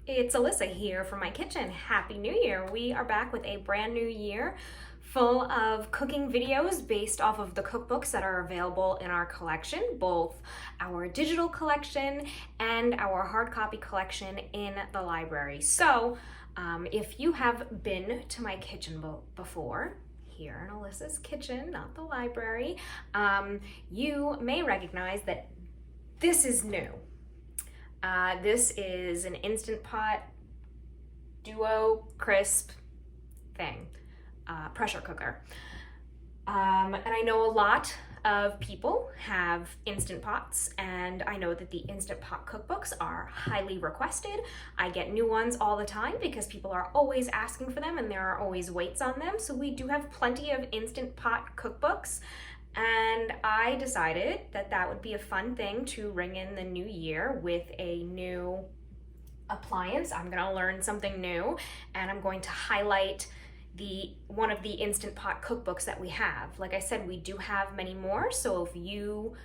It's Alyssa here from my kitchen. Happy New Year! We are back with a brand new year full of cooking videos based off of the cookbooks that are available in our collection, both our digital collection and our hard copy collection in the library. So if you have been to my kitchen before, here in Alyssa's kitchen, not the library, you may recognize that this is new. This is an Instant Pot Duo Crisp thing, pressure cooker. And I know a lot of people have Instant Pots, and I know that the Instant Pot cookbooks are highly requested. I get new ones all the time because people are always asking for them and there are always waits on them. So we do have plenty of Instant Pot cookbooks. And I decided that that would be a fun thing to ring in the new year with a new appliance. I'm gonna learn something new, and I'm going to highlight one of the Instant Pot cookbooks that we have. Like I said, we do have many more, so if you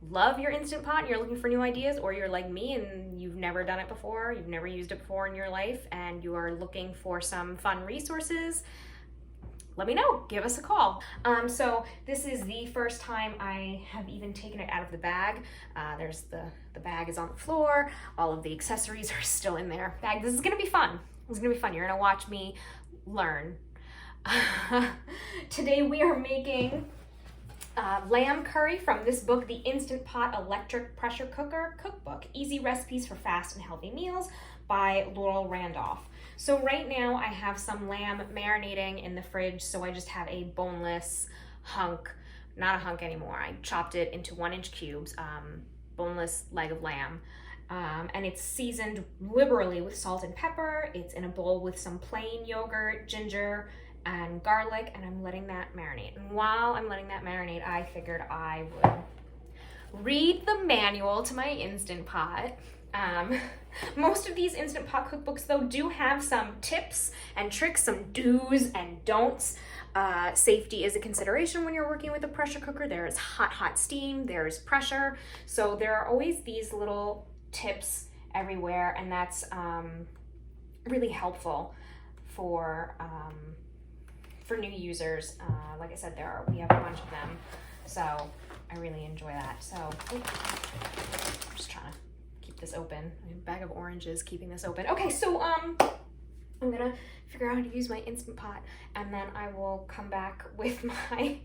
love your Instant Pot and you're looking for new ideas, or you're like me and you've never done it before, you've never used it before in your life, and you are looking for some fun resources, let me know, give us a call. So this is the first time I have even taken it out of the bag. There's the bag is on the floor. All of the accessories are still in there. Bag, this is gonna be fun. This is gonna be fun. You're gonna watch me learn. Today we are making lamb curry from this book, The Instant Pot Electric Pressure Cooker Cookbook, Easy Recipes for Fast and Healthy Meals by Laurel Randolph. So right now I have some lamb marinating in the fridge, so I just have a boneless hunk, not a hunk anymore, I chopped it into 1-inch cubes, boneless leg of lamb. And it's seasoned liberally with salt and pepper. It's in a bowl with some plain yogurt, ginger, and garlic, and I'm letting that marinate. And while I'm letting that marinate, I figured I would read the manual to my Instant Pot. Most of these Instant Pot cookbooks, though, do have some tips and tricks, some do's and don'ts. Safety is a consideration when you're working with a pressure cooker. There's hot steam, there's pressure. So there are always these little tips everywhere, and that's really helpful for new users. Like I said, we have a bunch of them, so I really enjoy that. So I'm just trying to keep this open. A bag of oranges keeping this open. Okay, so I'm gonna figure out how to use my Instant Pot, and then I will come back with my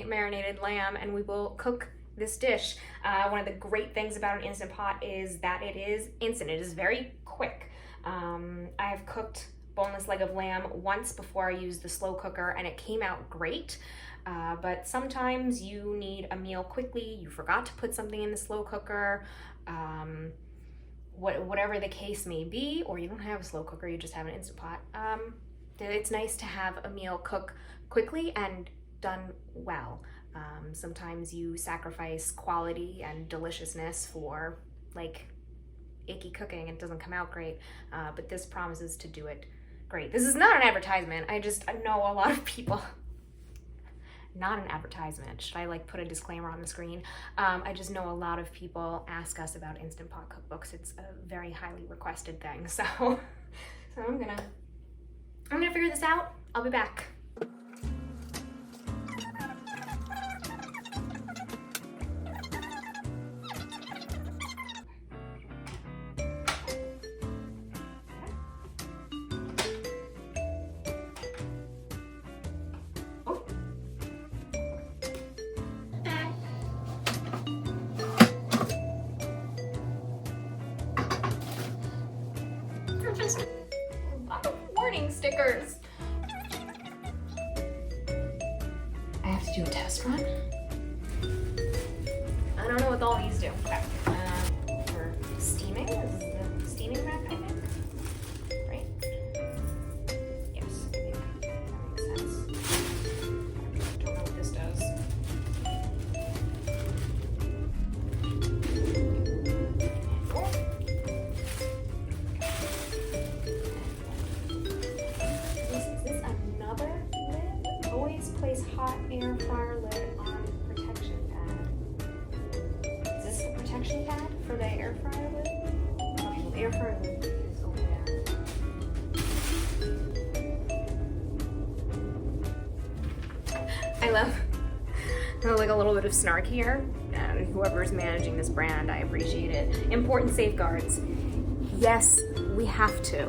marinated lamb, and we will cook this dish. One of the great things about an Instant Pot is that it is instant. It is very quick. I have cooked boneless leg of lamb once before I used the slow cooker, and it came out great. But sometimes you need a meal quickly, you forgot to put something in the slow cooker, whatever the case may be, or you don't have a slow cooker, you just have an Instant Pot. It's nice to have a meal cook quickly and done well. Sometimes you sacrifice quality and deliciousness for like icky cooking, it doesn't come out great, but this promises to do it great. This is not an advertisement. I know a lot of people, not an advertisement. Should I like put a disclaimer on the screen? I just know a lot of people ask us about Instant Pot cookbooks. It's a very highly requested thing. So I'm gonna figure this out. I'll be back. Just a lot of warning stickers. I have to do a test run. I don't know what all these do. Okay. For steaming, this is the steaming rack, I think. Right? Yes, I think that makes sense. I don't know what this does. Place hot air fryer lid on protection pad. Is this the protection air fryer lid is over there. I love like a little bit of snark here, and whoever's managing this brand, I appreciate it. Important safeguards. Yes, we have to.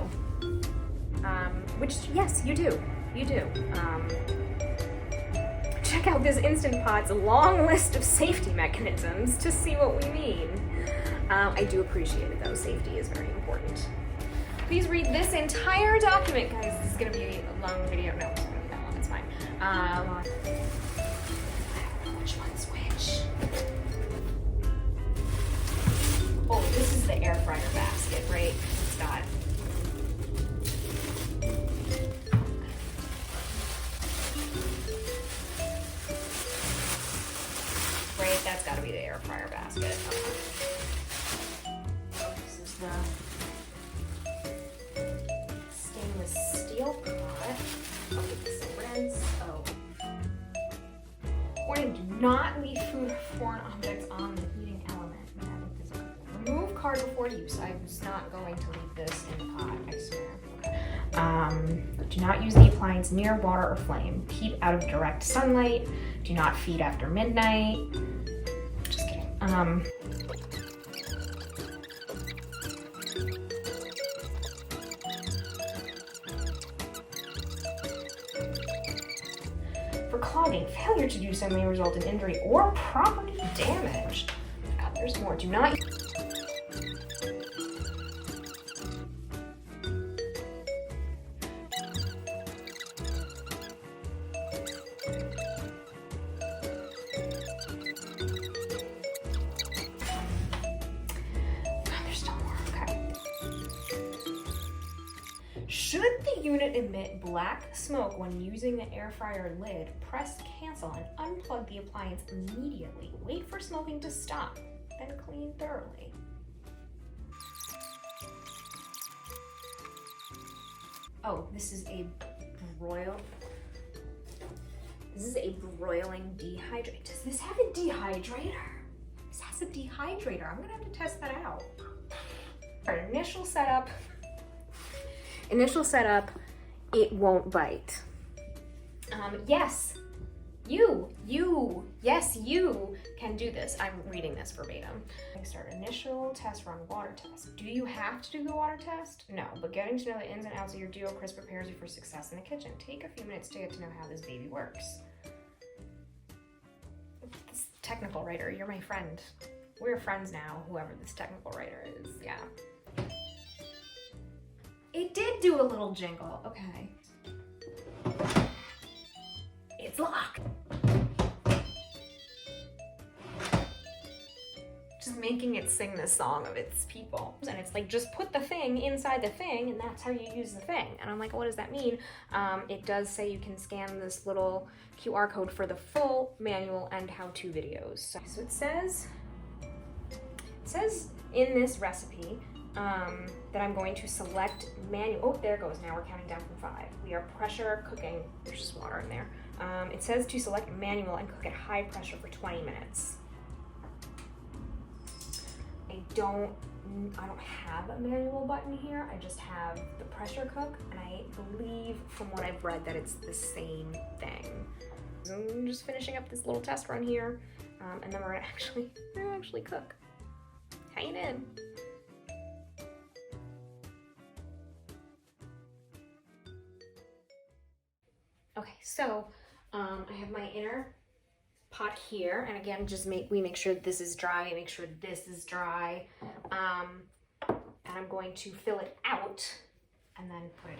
Which, yes, you do. You do. Check out this Instant Pot's long list of safety mechanisms to see what we mean. I do appreciate it though. Safety is very important. Please read this entire document, guys. This is gonna be a long video. No, it's gonna be that long. It's fine. I don't know which one's which. Oh, this is the air fryer basket, right? It's got. Right, that's got to be the air fryer basket. Okay. This is the stainless steel pot. I'll get this rinse. Oh. Warning, do not leave food or foreign objects on the heating element. Remove card before use. I was not going to leave this in the pot, I swear. Okay. Do not use the appliance near water or flame. Keep out of direct sunlight. Do not feed after midnight. Just kidding. For clogging, failure to do so may result in injury or property damage. God, there's more. Do not. Should the unit emit black smoke when using the air fryer lid, press cancel and unplug the appliance immediately. Wait for smoking to stop, then clean thoroughly. Oh, this is a broiling dehydrator. Does this have a dehydrator? This has a dehydrator. I'm gonna have to test that out. Our initial setup, it won't bite. Yes, you can do this. I'm reading this verbatim. Start initial test run, water test. Do you have to do the water test? No, but getting to know the ins and outs of your duo crisp prepares you for success in the kitchen. Take a few minutes to get to know how this baby works. This technical writer, you're my friend. We're friends now, whoever this technical writer is, yeah. It did do a little jingle, okay. It's locked. Just making it sing this song of its people. And it's like, just put the thing inside the thing and that's how you use the thing. And I'm like, what does that mean? It does say you can scan this little QR code for the full manual and how-to videos. So it says in this recipe, that I'm going to select manual. Oh, there it goes. Now we're counting down from 5. We are pressure cooking. There's just water in there. It says to select manual and cook at high pressure for 20 minutes. I don't have a manual button here. I just have the pressure cook, and I believe from what I've read that it's the same thing. So I'm just finishing up this little test run here, and then we're gonna actually cook. Hang it in. Okay, so I have my inner pot here, and again, we make sure this is dry, make sure this is dry, and I'm going to fill it out and then put it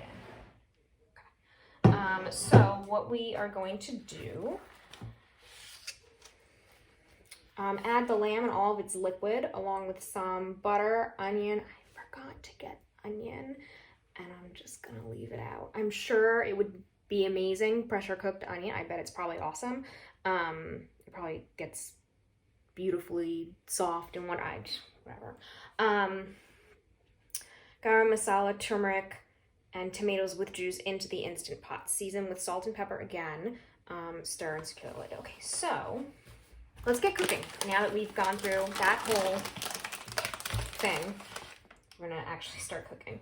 in. Okay. So what we are going to do, add the lamb and all of its liquid along with some butter, onion. I forgot to get onion, and I'm just gonna leave it out. I'm sure it would be amazing pressure cooked onion. I bet it's probably awesome. It probably gets beautifully soft and whatever. Garam masala, turmeric, and tomatoes with juice into the Instant Pot. Season with salt and pepper again. Stir and secure the lid. Okay, so let's get cooking. Now that we've gone through that whole thing, we're gonna actually start cooking.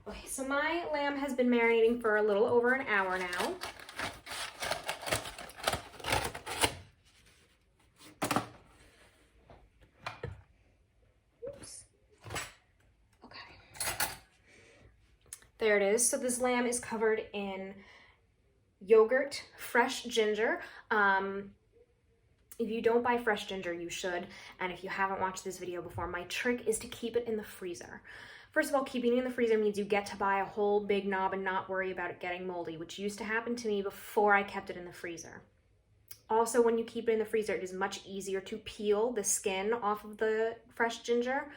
Okay, so my lamb has been marinating for a little over an hour now. Oops. Okay. There it is. So this lamb is covered in yogurt, fresh ginger. If you don't buy fresh ginger, you should. And if you haven't watched this video before, my trick is to keep it in the freezer. First of all, keeping it in the freezer means you get to buy a whole big knob and not worry about it getting moldy, which used to happen to me before I kept it in the freezer. Also, when you keep it in the freezer, it is much easier to peel the skin off of the fresh ginger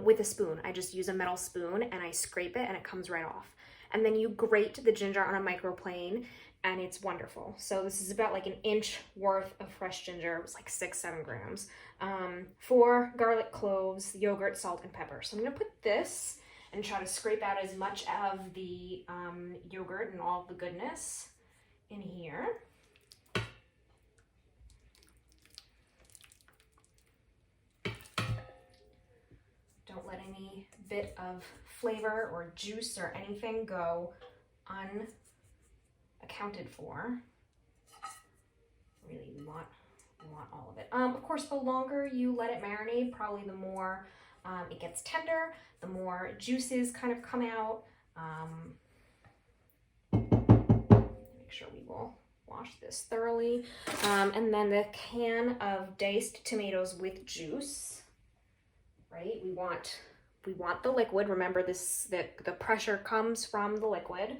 with a spoon. I just use a metal spoon and I scrape it and it comes right off. And then you grate the ginger on a microplane and it's wonderful. So this is about like an inch worth of fresh ginger. It was like 6-7 grams. 4 garlic cloves, yogurt, salt, and pepper. So I'm gonna put this and try to scrape out as much of the yogurt and all of the goodness in here. Don't let any bit of flavor or juice or anything go unaccounted for. Really, we want all of it. Of course, the longer you let it marinate, probably the more it gets tender, the more juices kind of come out. Make sure we will wash this thoroughly. And then the can of diced tomatoes with juice, right? We want the liquid. Remember this, the pressure comes from the liquid.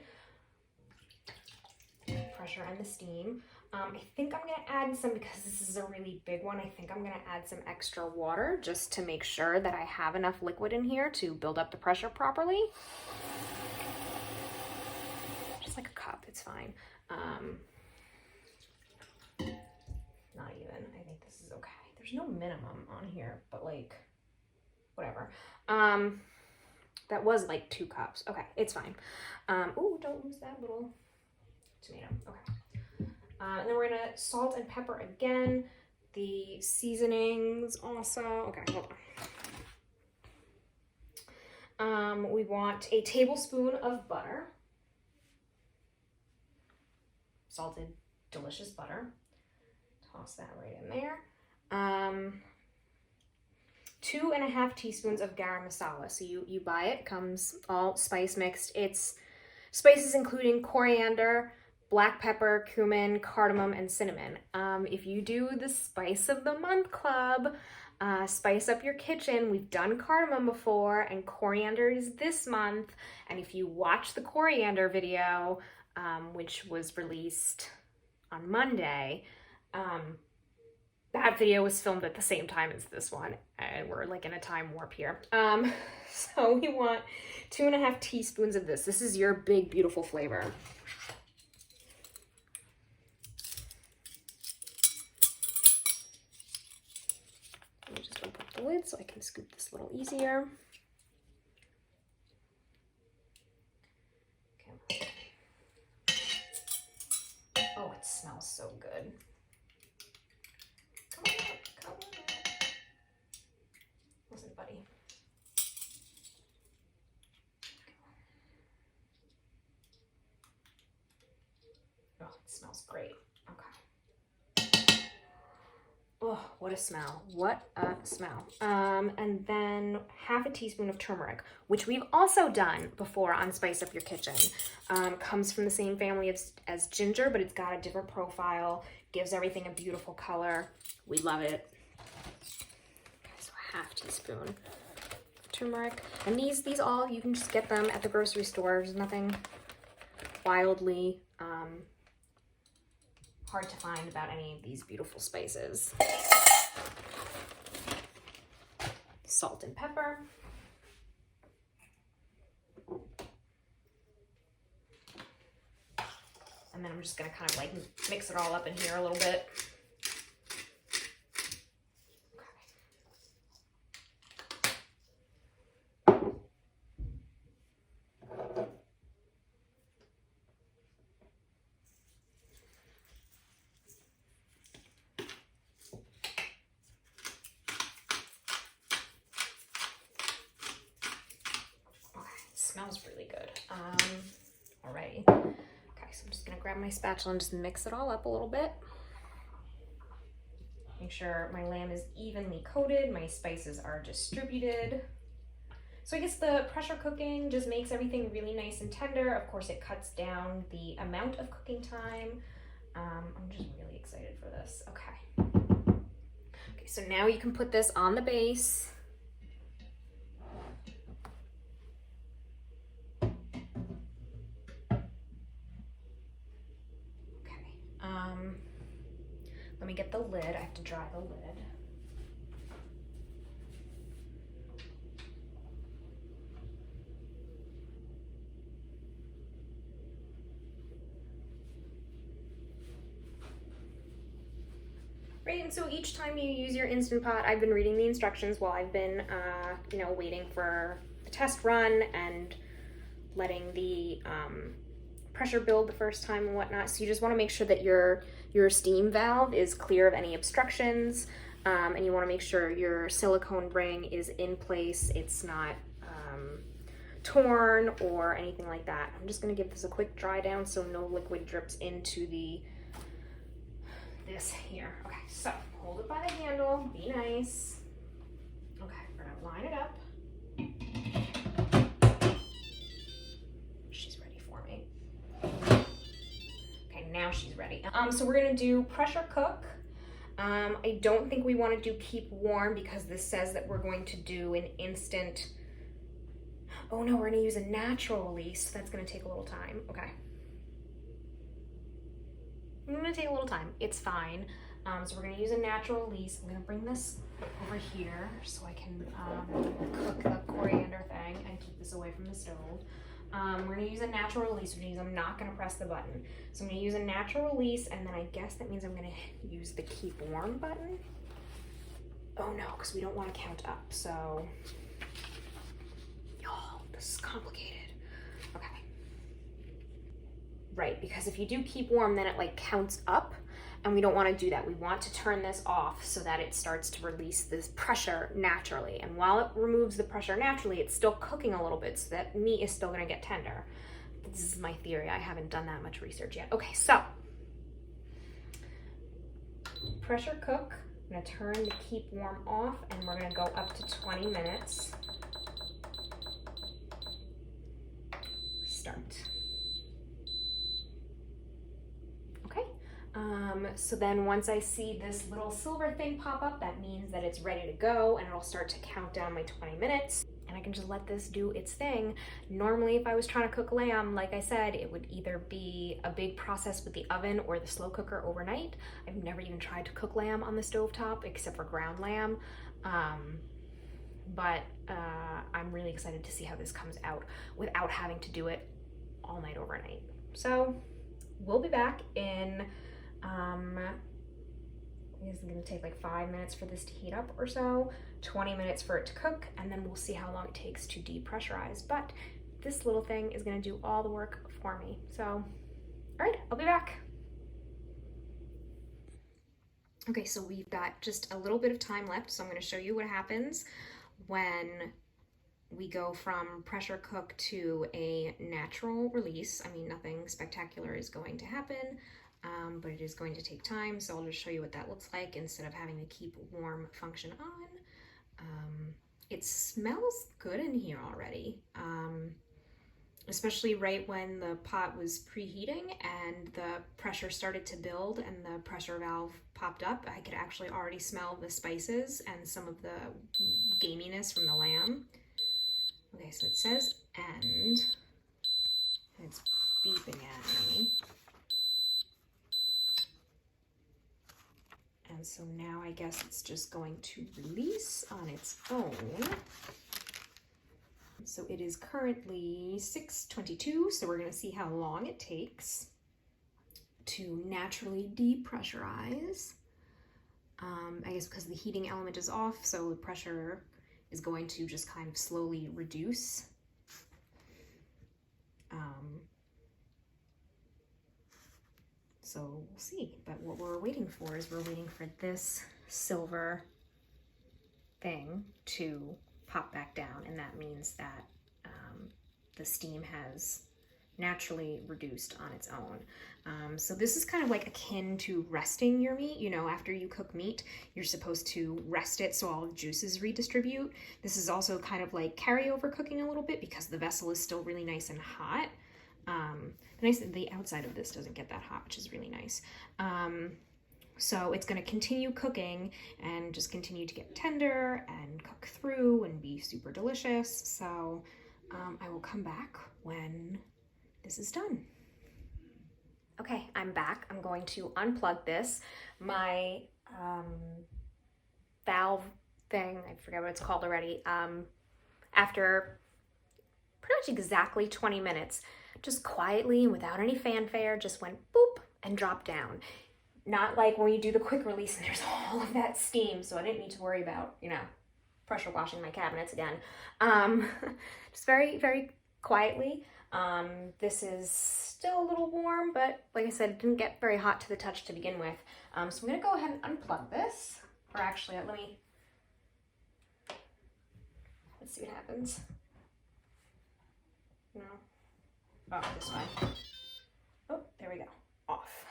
Pressure and the steam. I think I'm gonna add some, because this is a really big one, I think I'm gonna add some extra water just to make sure that I have enough liquid in here to build up the pressure properly. Just like a cup, it's fine. Not even, I think this is okay. There's no minimum on here, but like, whatever. That was like 2 cups. Okay, it's fine. Ooh, don't lose that little tomato. Okay. And then we're gonna salt and pepper again. The seasonings also. Okay, hold on. We want a tablespoon of butter. Salted, delicious butter. Toss that right in there. 2.5 teaspoons of garam masala. So you buy it, comes all spice mixed. It's spices including coriander, black pepper, cumin, cardamom, and cinnamon. If you do the Spice of the Month Club, spice up your kitchen. We've done cardamom before, and coriander is this month. And if you watch the coriander video, which was released on Monday, that video was filmed at the same time as this one, and we're like in a time warp here. So we want 2.5 teaspoons of this. This is your big, beautiful flavor. Let me just open up the lid so I can scoop this a little easier. Okay. Oh, it smells so good. Come on up, come on up. Listen, buddy. Oh, it smells great. Okay. Oh, what a smell. What a smell. And then 1/2 teaspoon of turmeric, which we've also done before on Spice Up Your Kitchen. Comes from the same family as ginger, but it's got a different profile, gives everything a beautiful color. We love it. Okay, so 1/2 teaspoon of turmeric. And these all, you can just get them at the grocery store. There's nothing wildly hard to find about any of these beautiful spices. Salt and pepper. And then I'm just gonna kind of like mix it all up in here a little bit. smells really good. Alrighty. Okay, so I'm just gonna grab my spatula and just mix it all up a little bit. Make sure my lamb is evenly coated, my spices are distributed. So I guess the pressure cooking just makes everything really nice and tender. Of course, it cuts down the amount of cooking time. I'm just really excited for this. Okay. Okay, so now you can put this on the base. Let me get the lid. I have to dry the lid. Right, and so each time you use your Instant Pot, I've been reading the instructions while I've been, waiting for the test run and letting the pressure build the first time and whatnot. So you just want to make sure that your steam valve is clear of any obstructions, and you want to make sure your silicone ring is in place. It's not torn or anything like that. I'm just going to give this a quick dry down so no liquid drips into this here. Okay, so hold it by the handle, be nice. Okay, we're gonna line it up. She's ready for me. Okay, now she's ready. So we're gonna do pressure cook. I don't think we want to do keep warm because this says that we're going to do an instant. Oh no, we're gonna use a natural release. That's gonna take a little time. Okay. I'm gonna take a little time. It's fine. So we're gonna use a natural release. I'm gonna bring this over here so I can cook the coriander thing and keep this away from the stove. We're gonna use a natural release, which means I'm not gonna press the button. So I'm gonna use a natural release, and then I guess that means I'm gonna use the keep warm button. Oh no, because we don't want to count up. So, y'all, this is complicated. Okay. Right, because if you do keep warm, then it like counts up, and we don't want to do that. We want to turn this off so that it starts to release this pressure naturally. And while it removes the pressure naturally, it's still cooking a little bit so that meat is still going to get tender. This is my theory. I haven't done that much research yet. Okay, so pressure cook. I'm going to turn the keep warm off, and we're going to go up to 20 minutes. Start. So then once I see this little silver thing pop up, that means that it's ready to go, and it'll start to count down my 20 minutes, and I can just let this do its thing. Normally, if I was trying to cook lamb, like I said, it would either be a big process with the oven or the slow cooker overnight. I've never even tried to cook lamb on the stovetop except for ground lamb. But I'm really excited to see how this comes out without having to do it all night overnight. So we'll be back in it's gonna take like 5 minutes for this to heat up or so, 20 minutes for it to cook, and then we'll see how long it takes to depressurize. But this little thing is gonna do all the work for me. So, all right, I'll be back. Okay, so we've got just a little bit of time left, so I'm gonna show you what happens when we go from pressure cook to a natural release. I mean, nothing spectacular is going to happen, but it is going to take time, so I'll just show you what that looks like instead of having the keep warm function on. It smells good in here already, especially right when the pot was preheating and the pressure started to build and the pressure valve popped up. I could actually already smell the spices and some of the gaminess from the lamb. Okay, so it says end, and it's beeping at me. And so now I guess it's just going to release on its own. So it is currently 6:22, so we're gonna see how long it takes to naturally depressurize. I guess because the heating element is off, so the pressure is going to just kind of slowly reduce. So we'll see, but what we're waiting for is we're waiting for this silver thing to pop back down, and that means that the steam has naturally reduced on its own. So this is kind of like akin to resting your meat. You know, after you cook meat, you're supposed to rest it so all the juices redistribute. This is also kind of like carryover cooking a little bit because the vessel is still really nice and hot. The outside of this doesn't get that hot, which is really nice. So it's going to continue cooking and just continue to get tender and cook through and be super delicious. So I will come back when this is done. Okay, I'm back. I'm going to unplug this. My valve thing, I forget what it's called already, after pretty much exactly 20 minutes, just quietly and without any fanfare, just went boop and dropped down. Not like when you do the quick release and there's all of that steam, so I didn't need to worry about, you know, pressure washing my cabinets again. Just very, very quietly. This is still a little warm, but like I said, it didn't get very hot to the touch to begin with. So I'm gonna go ahead and unplug this, or actually, let's see what happens. No. Oh, this way. Oh, there we go. Off.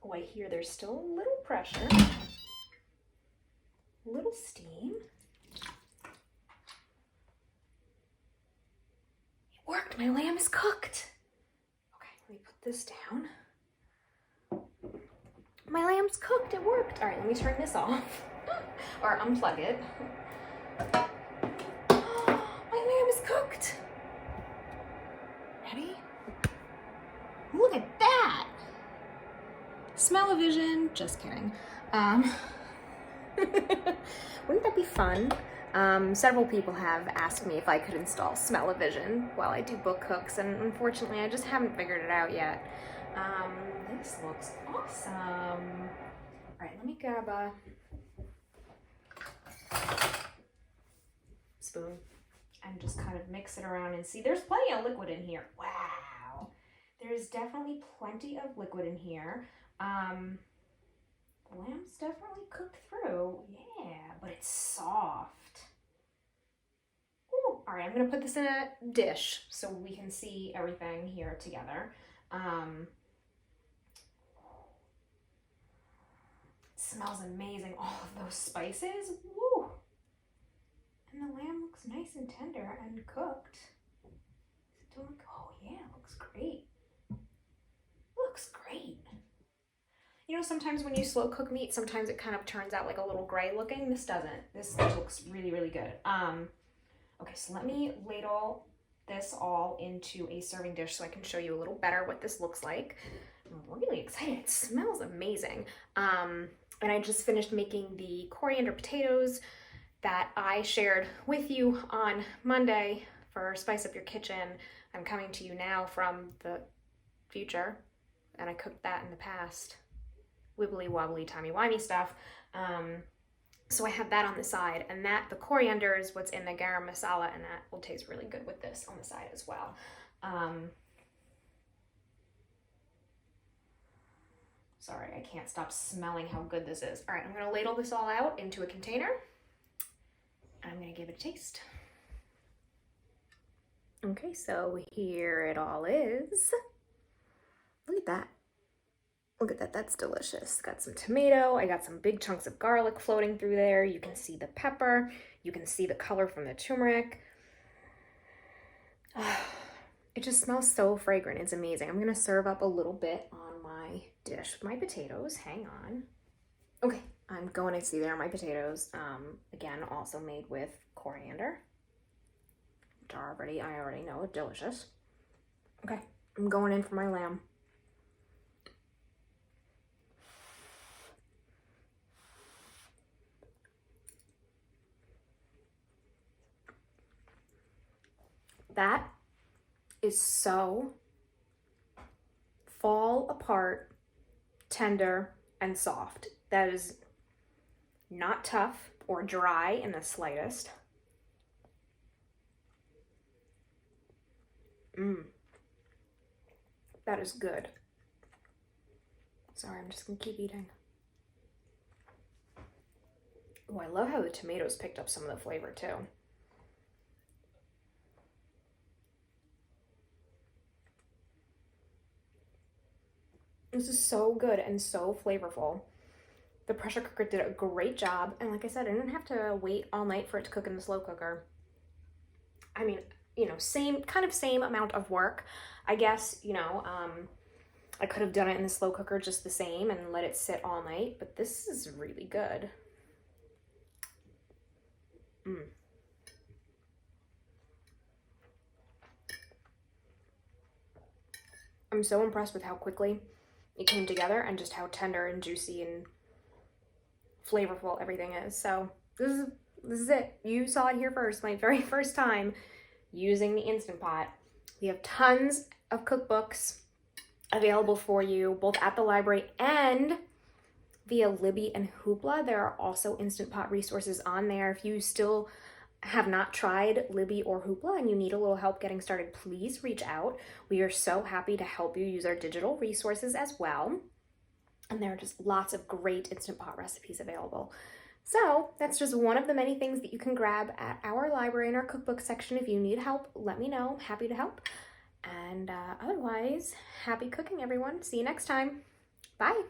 Oh, I hear there's still a little pressure. A little steam. It worked. My lamb is cooked. Okay, let me put this down. My lamb's cooked. It worked. All right, let me turn this off. Or unplug it. My lamb is cooked. Ready? Look at that. Smell-o-vision. Just kidding. Wouldn't that be fun? Several people have asked me if I could install smell-o-vision while I do book cooks, and unfortunately I just haven't figured it out yet. This looks awesome. All right, let me grab a spoon and just kind of mix it around and see. There's plenty of liquid in here. Wow. There's definitely plenty of liquid in here. The lamb's definitely cooked through. Yeah, but it's soft. Ooh. All right, I'm gonna put this in a dish so we can see everything here together. It smells amazing, all of those spices. Woo! And the lamb looks nice and tender and cooked. Oh yeah, it looks great. Looks great. You know, sometimes when you slow cook meat, sometimes it kind of turns out like a little gray looking. This doesn't. This looks really, really good. Okay, so let me ladle this all into a serving dish so I can show you a little better what this looks like. I'm really excited. It smells amazing. And I just finished making the coriander potatoes that I shared with you on Monday for Spice Up Your Kitchen. I'm coming to you now from the future, and I cooked that in the past. Wibbly wobbly, timey-wimey stuff. So I have that on the side, and the coriander is what's in the garam masala, and that will taste really good with this on the side as well. Sorry, I can't stop smelling how good this is. All right, I'm gonna ladle this all out into a container. I'm gonna give it a taste. Okay, so here it all is. Look at that. Look at that, that's delicious. Got some tomato, I got some big chunks of garlic floating through there. You can see the pepper, you can see the color from the turmeric. It just smells so fragrant, it's amazing. I'm gonna serve up a little bit on my dish with my potatoes, hang on. Okay, I'm going to see there are my potatoes. Again, also made with coriander, which I already know are delicious. Okay, I'm going in for my lamb. That is so fall apart, tender, and soft. That is not tough or dry in the slightest. That is good. Sorry, I'm just gonna keep eating. Oh, I love how the tomatoes picked up some of the flavor too. This is so good and so flavorful. The pressure cooker did a great job. And like I said, I didn't have to wait all night for it to cook in the slow cooker. I mean, you know, same amount of work. I guess, you know, I could have done it in the slow cooker just the same and let it sit all night, but this is really good. I'm so impressed with how quickly it came together and just how tender and juicy and flavorful everything is. So this is it. You saw it here first, my very first time using the Instant Pot. We have tons of cookbooks available for you, both at the library and via Libby and Hoopla. There are also Instant Pot resources on there. If you still have not tried Libby or Hoopla and you need a little help getting started, please reach out. We are so happy to help you use our digital resources as well. And there are just lots of great Instant Pot recipes available. So that's just one of the many things that you can grab at our library in our cookbook section. If you need help, let me know. I'm happy to help. And otherwise, happy cooking, everyone. See you next time. Bye.